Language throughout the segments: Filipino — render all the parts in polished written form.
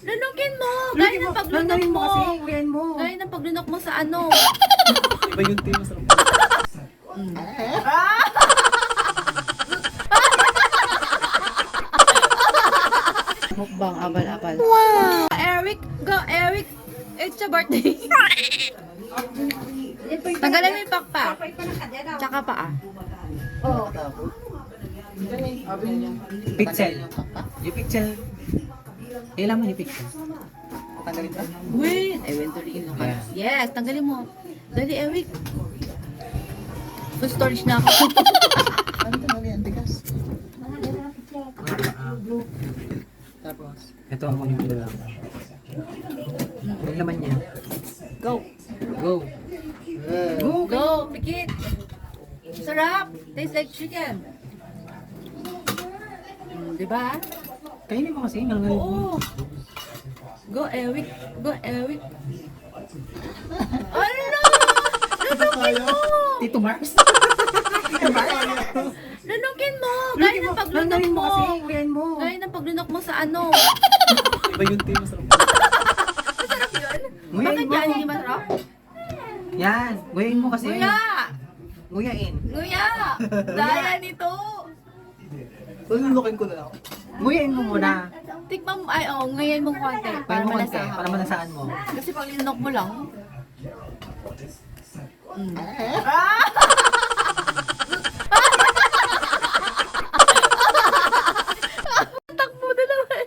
Lunukin mo! Gaya ng paglunok mo! Uyan mo. Gaya ng paglunok mo sa ano. Iba yung team sa Mukbang, abal-abal. Wow! Eric! Go, Eric! It's your birthday! Tanggalin mo yung pakpak. Tsaka paa. Pixel. Yung pixel. Kailan mo yung pixel? Tanggalin ba? Wait! I went to rin ka. Yes, tanggalin mo. Dali, Eric. Full storage na ako. Ano ito mali? Antigas. Tapos, ito ang mga pinala. Yung laman niya. Go! Go. Go! Go! Pikit! Sarap! Tastes like chicken. Diba? Kainin mo kasi. Ngayon. Oo! Go, Eric! Go, Eric! Ano? Lunukin mo! Tito Mars. Lunukin mo! Gaya ng paglunok mo! Uyan mo. Gaya ng paglunok mo sa ano. Iba yung team sa Masarap yun? Nguyain Bakit mo. yan hindi masarap? Yan. Nguyain mo kasi. Nguya! Nguyain. Nguya! Daya nito! Lulukin ko na lang. Nguyain mo muna. Tikman mo, ay ngayon mong konti. Para Nguyain mo konti. malasahan. Para manasaan mo. Kasi pag linunok mo lang. Takbo na naman.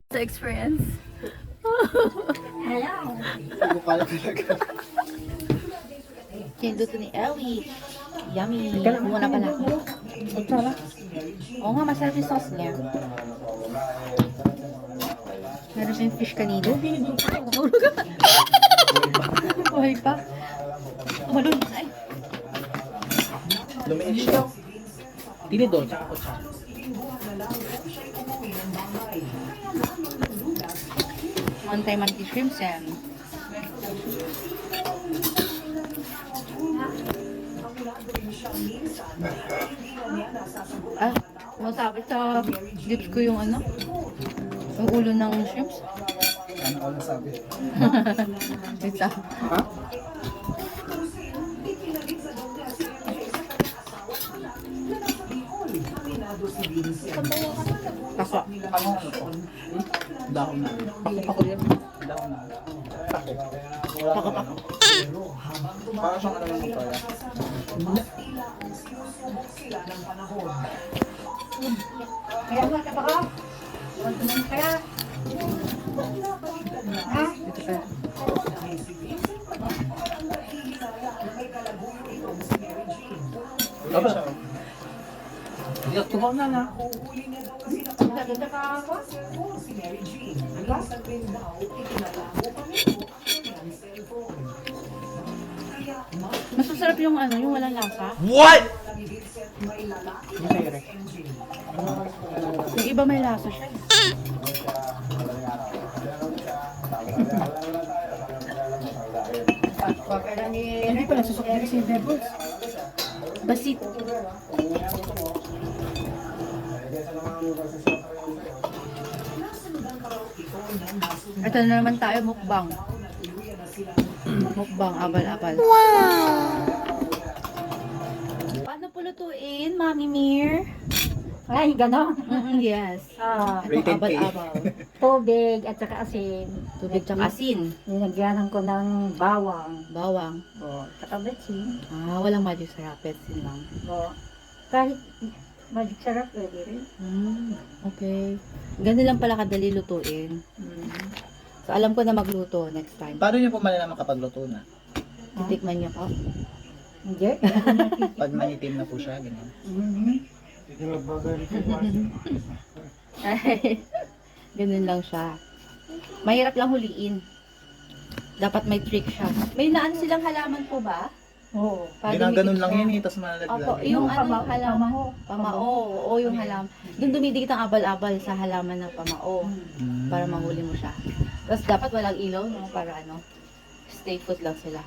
Sa experience. Hindi pala talaga. Kinduto ni Ellie. Yummy. Muna pala ako. Oo nga, masarap yung sauce niya. Meron siyang fish kanina. Tulog ka. Buhay pa. Malun. Ay. Lumiit siya. Tinidor, tsaka kutsara. One time anti shrimps yan. Ah, masapit sa lips ko yung ano? Yung ulo ng shrimps. Ano ko nasabi? Isa. Ha? Kaso. Ano ano to? Dahon na. Pako yan. Dahon na. Pako. Pako-pako. Para siyang ano ng pala. Kaya nga ka baka. Kaya. Ha? Ito pa. Aba. Hindi, tumaw na na. Ganda ka ako. Diba? Mas masarap yung ano, yung walang lasa. Hindi sa'yo rin. Yung iba may lasa siya. Pagkala ni... Hindi pala, susukli kasi yung devils. Basit. Ito na naman tayo, mukbang. Mukbang, abal-abal. Wow! Paano pulutuin, Mami Mir? Ay, gano'n. Yes. Ah, Itong Rated K. abal-abal. tubig at saka asin. Tubig tsaka asin. Nilagyanan ko ng bawang. Bawang. O, saka betsin. Ah, walang magic sarap. Petsin lang. O, kahit magic sarap, pwede rin. Okay. Ganun lang pala kadali lutuin. So, alam ko na magluto next time. Paano niyo po malalaman kapag luto na? Titikman niyo po. Hindi. Pag manitim na po siya, ganyan. Ay, ganun lang siya. Mahirap lang huliin. Dapat may trick siya. May naan silang halaman po ba? Oo. Ginaganon lang siya. yan eh, tapos malalaglag. Opo, yung ano, Pamao. halaman. Pamao. Oo, yung halaman. Doon dumidikit ang abal-abal sa halaman ng pamao. Mm. Para mahuli mo siya. Tapos dapat walang ilaw, no? Para ano, stay put lang sila.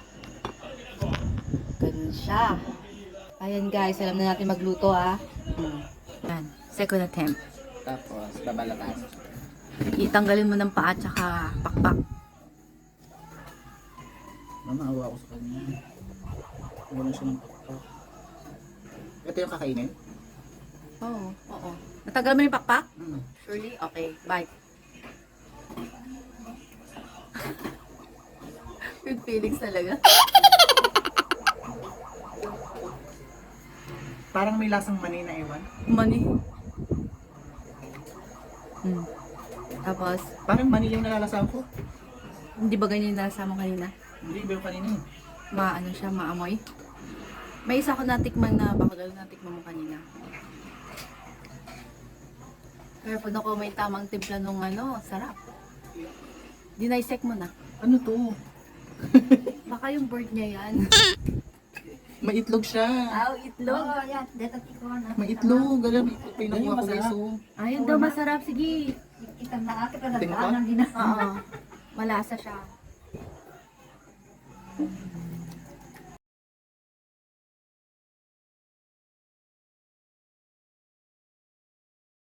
Ganun siya. Ayan guys, alam na natin magluto ah. Yan. Second attempt. Tapos, babalatan. Itanggalin mo ng paa tsaka pakpak. Mamaawa ako sa kanya. Wala siya ng pakpak. Ito yung kakainin? Oo, oo. Natanggal mo yung pakpak? Hmm. Surely? Okay, bye. Good feelings talaga. Parang may lasang mani na ewan. Money. Tapos, Parang mani yung nalalasahan ko. hindi ba ganyan yung nasama kanina? Hindi, pero kanina eh. Maano siya, maamoy. May isa ko natikman na bakal na tikman mo kanina. Pero pag ako may tamang timpla nung ano, sarap. Dinaisek mo na. Ano to? Baka yung bird niya yan. May itlog siya. Itlog. Oo, yan. Dito tiko na. May itlog. Alam, may itlog pa yung nakuha ko guys. Oh. Ayun daw, masarap. Sige. Itam na akit na Tingnan daan ng ginagawa. Oo. Malasa siya.